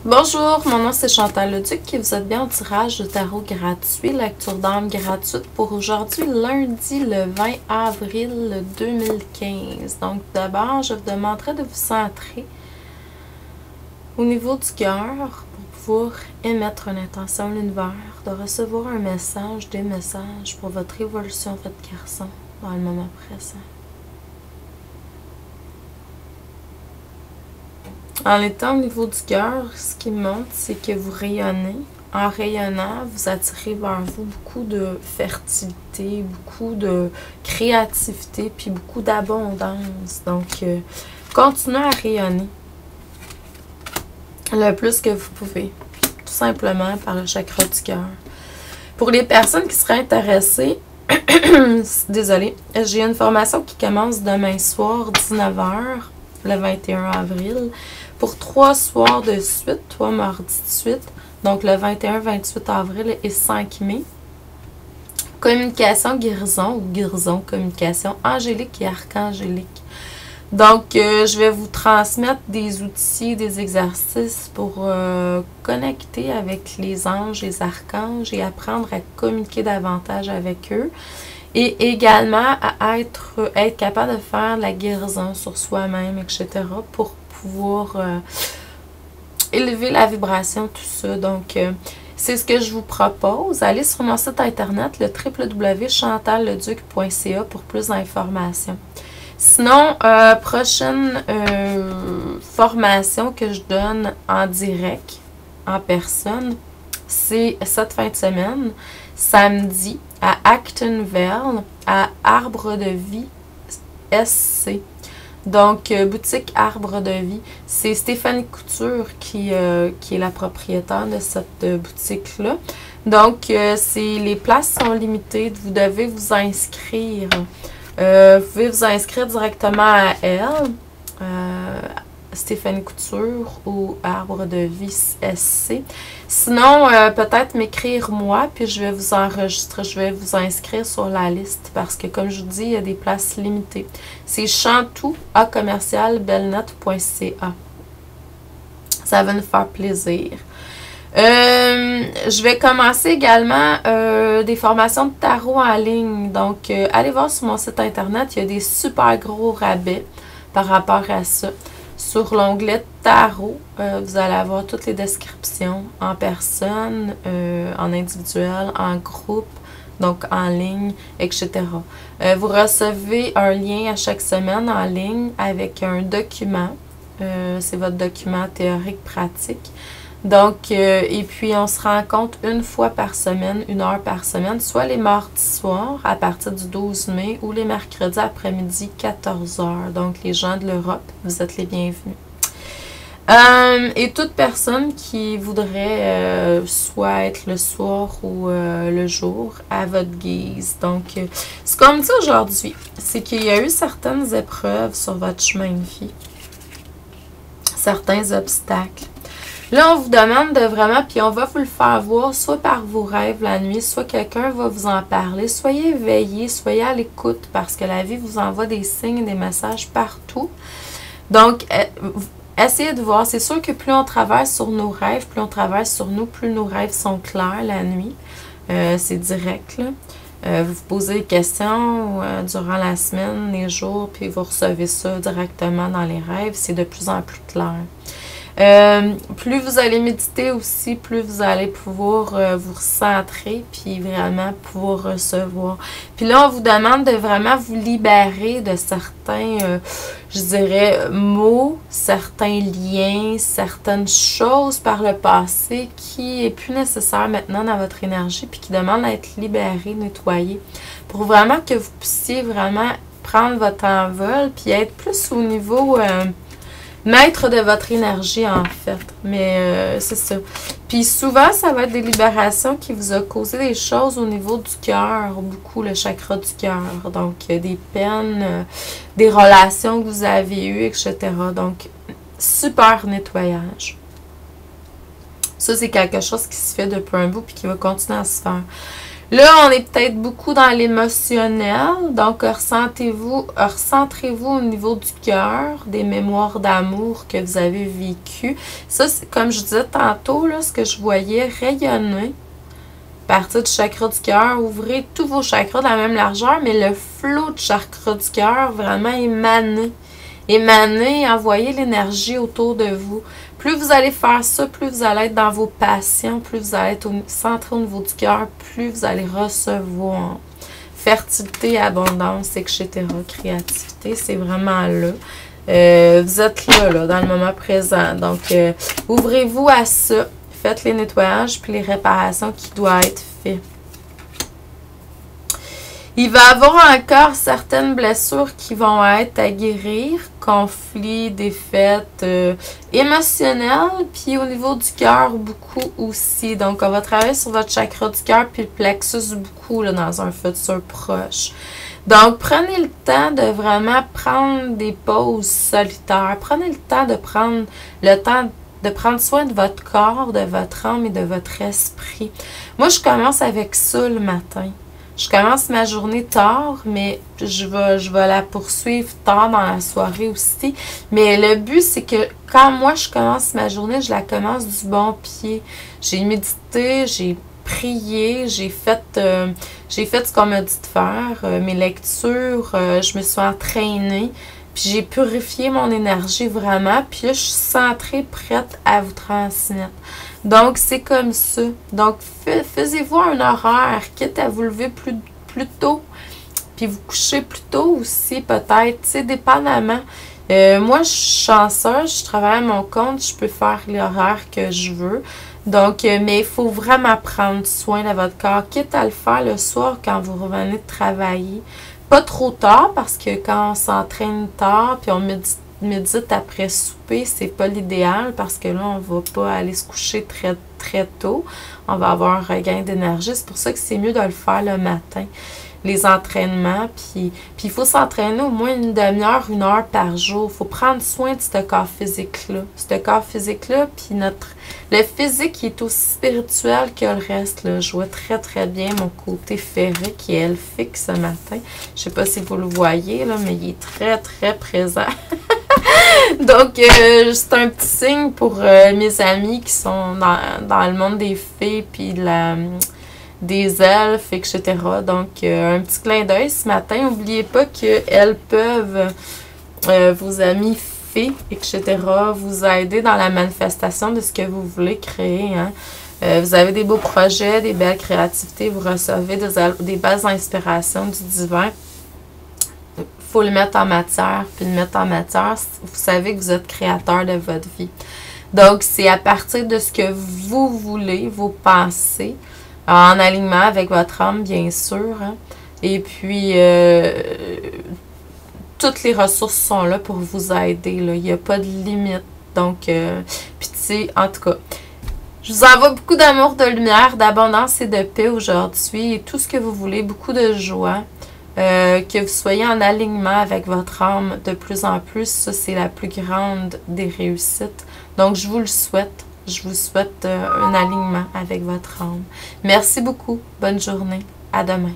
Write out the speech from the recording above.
Bonjour, mon nom c'est Chantal Leduc et vous êtes bien au tirage de tarot gratuit, lecture d'âme gratuite pour aujourd'hui, lundi le 20 avril 2015. Donc d'abord, je vous demanderai de vous centrer au niveau du cœur pour pouvoir émettre une intention à l'univers, de recevoir un message, des messages pour votre évolution faite garçon dans le moment présent. En étant au niveau du cœur, ce qui montre, c'est que vous rayonnez. En rayonnant, vous attirez vers vous beaucoup de fertilité, beaucoup de créativité, puis beaucoup d'abondance. Donc, continuez à rayonner le plus que vous pouvez, tout simplement par le chakra du cœur. Pour les personnes qui seraient intéressées, désolée, j'ai une formation qui commence demain soir, 19h, le 21 avril. Pour 3 soirs de suite, 3 mardis de suite, donc le 21, 28 avril et 5 mai. Communication guérison ou guérison, communication angélique et archangélique. Donc, je vais vous transmettre des outils, des exercices pour connecter avec les anges, les archanges et apprendre à communiquer davantage avec eux. Et également à être capable de faire de la guérison sur soi-même, etc. pour pouvoir élever la vibration, tout ça. Donc, c'est ce que je vous propose. Allez sur mon site internet, le www.chantalleduc.ca pour plus d'informations. Sinon, prochaine formation que je donne en direct, en personne, c'est cette fin de semaine, samedi, à Actonville, à Arbre de Vie SC. Donc, boutique Arbre de Vie. C'est Stéphanie Couture qui est la propriétaire de cette boutique-là. Donc, les places sont limitées. Vous devez vous inscrire. Vous pouvez vous inscrire directement à elle, Stéphanie Couture ou Arbre de Vie SC. Sinon, peut-être m'écrire moi, puis je vais vous enregistrer, je vais vous inscrire sur la liste parce que, comme je vous dis, il y a des places limitées. C'est chantou@belnet.ca. Ça va nous faire plaisir. Je vais commencer également des formations de tarot en ligne. Donc, allez voir sur mon site internet, il y a des super gros rabais par rapport à ça. Sur l'onglet tarot, vous allez avoir toutes les descriptions en personne, en individuel, en groupe, donc en ligne, etc. Vous recevez un lien à chaque semaine en ligne avec un document. C'est votre document théorique pratique. Donc, et puis on se rencontre une fois par semaine, 1 heure par semaine, soit les mardis soirs à partir du 12 mai ou les mercredis après-midi, 14 h. Donc, les gens de l'Europe, vous êtes les bienvenus. Et toute personne qui voudrait soit être le soir ou le jour à votre guise. Donc, ce qu'on me dit aujourd'hui, c'est qu'il y a eu certaines épreuves sur votre chemin de vie, certains obstacles. Là, on vous demande de vraiment, puis on va vous le faire voir, soit par vos rêves la nuit, soit quelqu'un va vous en parler. Soyez éveillés, soyez à l'écoute, parce que la vie vous envoie des signes, des messages partout. Donc, essayez de voir. C'est sûr que plus on travaille sur nos rêves, plus on travaille sur nous, plus nos rêves sont clairs la nuit. C'est direct, là. Vous vous posez des questions durant la semaine, les jours, puis vous recevez ça directement dans les rêves. C'est de plus en plus clair. Plus vous allez méditer aussi, plus vous allez pouvoir vous recentrer, puis vraiment pouvoir recevoir. Puis là, on vous demande de vraiment vous libérer de certains, je dirais, mots, certains liens, certaines choses par le passé qui est plus nécessaire maintenant dans votre énergie, puis qui demandent à être libéré, nettoyé, pour vraiment que vous puissiez vraiment prendre votre envol, puis être plus au niveau... maître de votre énergie, en fait. Mais c'est ça. Puis souvent, ça va être des libérations qui vous ont causé des choses au niveau du cœur, beaucoup le chakra du cœur. Donc, des peines, des relations que vous avez eues, etc. Donc, super nettoyage. Ça, c'est quelque chose qui se fait depuis un bout puis qui va continuer à se faire. Là, on est peut-être beaucoup dans l'émotionnel, donc recentrez-vous au niveau du cœur, des mémoires d'amour que vous avez vécues. Ça, c'est comme je disais tantôt, là, ce que je voyais rayonner. À partir du chakra du cœur, ouvrez tous vos chakras de la même largeur, mais le flot du chakra du cœur, vraiment émaner. Émaner, envoyer l'énergie autour de vous. Plus vous allez faire ça, plus vous allez être dans vos passions, plus vous allez être centré au niveau du cœur, plus vous allez recevoir. Fertilité, abondance, etc. Créativité, c'est vraiment là. Vous êtes là, dans le moment présent. Donc, ouvrez-vous à ça. Faites les nettoyages puis les réparations qui doivent être faites. Il va y avoir encore certaines blessures qui vont être à guérir, conflits, défaites émotionnelles, puis au niveau du cœur, beaucoup aussi. Donc, on va travailler sur votre chakra du cœur, puis le plexus beaucoup là, dans un futur proche. Donc, prenez le temps de vraiment prendre des pauses solitaires. Prenez le temps de prendre soin de votre corps, de votre âme et de votre esprit. Moi, je commence avec ça le matin. Je commence ma journée tard, mais je vais la poursuivre tard dans la soirée aussi. Mais le but, c'est que quand moi, je commence ma journée, je la commence du bon pied. J'ai médité, j'ai prié, j'ai fait ce qu'on m'a dit de faire, mes lectures, je me suis entraînée. Puis j'ai purifié mon énergie vraiment. Puis là, je suis centrée, prête à vous transmettre. Donc, c'est comme ça. Donc, faisez-vous un horaire, quitte à vous lever plus tôt, puis vous coucher plus tôt aussi, peut-être, tu sais, dépendamment. Moi, je suis chanceuse, je travaille à mon compte, je peux faire l'horaire que je veux. Donc, mais il faut vraiment prendre soin de votre corps, quitte à le faire le soir quand vous revenez de travailler. Pas trop tard, parce que quand on s'entraîne tard, puis on médite après souper, c'est pas l'idéal, parce que là, on va pas aller se coucher très, très tôt. On va avoir un regain d'énergie. C'est pour ça que c'est mieux de le faire le matin, les entraînements. Puis il faut s'entraîner au moins une demi-heure, 1 heure par jour. Il faut prendre soin de ce corps physique-là. Ce corps physique-là, puis le physique qui est aussi spirituel que le reste. Là. Je vois très, très bien mon côté ferré qui est elfique ce matin. Je sais pas si vous le voyez, là, mais il est très, très présent. Donc, c'est un petit signe pour mes amis qui sont dans le monde des fées, puis des elfes, etc. Donc, un petit clin d'œil ce matin. N'oubliez pas qu'elles peuvent, vos amis fées, etc., vous aider dans la manifestation de ce que vous voulez créer. Hein. Vous avez des beaux projets, des belles créativités, vous recevez des belles inspirations du divin. Il faut le mettre en matière, puis le mettre en matière, vous savez que vous êtes créateur de votre vie. Donc, c'est à partir de ce que vous voulez, vos pensées, en alignement avec votre âme, bien sûr. Hein. Et puis, toutes les ressources sont là pour vous aider. Là. Il n'y a pas de limite. Donc, puis tu sais, en tout cas, je vous envoie beaucoup d'amour, de lumière, d'abondance et de paix aujourd'hui. Et tout ce que vous voulez, beaucoup de joie. Que vous soyez en alignement avec votre âme de plus en plus, ça c'est la plus grande des réussites. Donc je vous le souhaite, je vous souhaite un alignement avec votre âme. Merci beaucoup, bonne journée, à demain.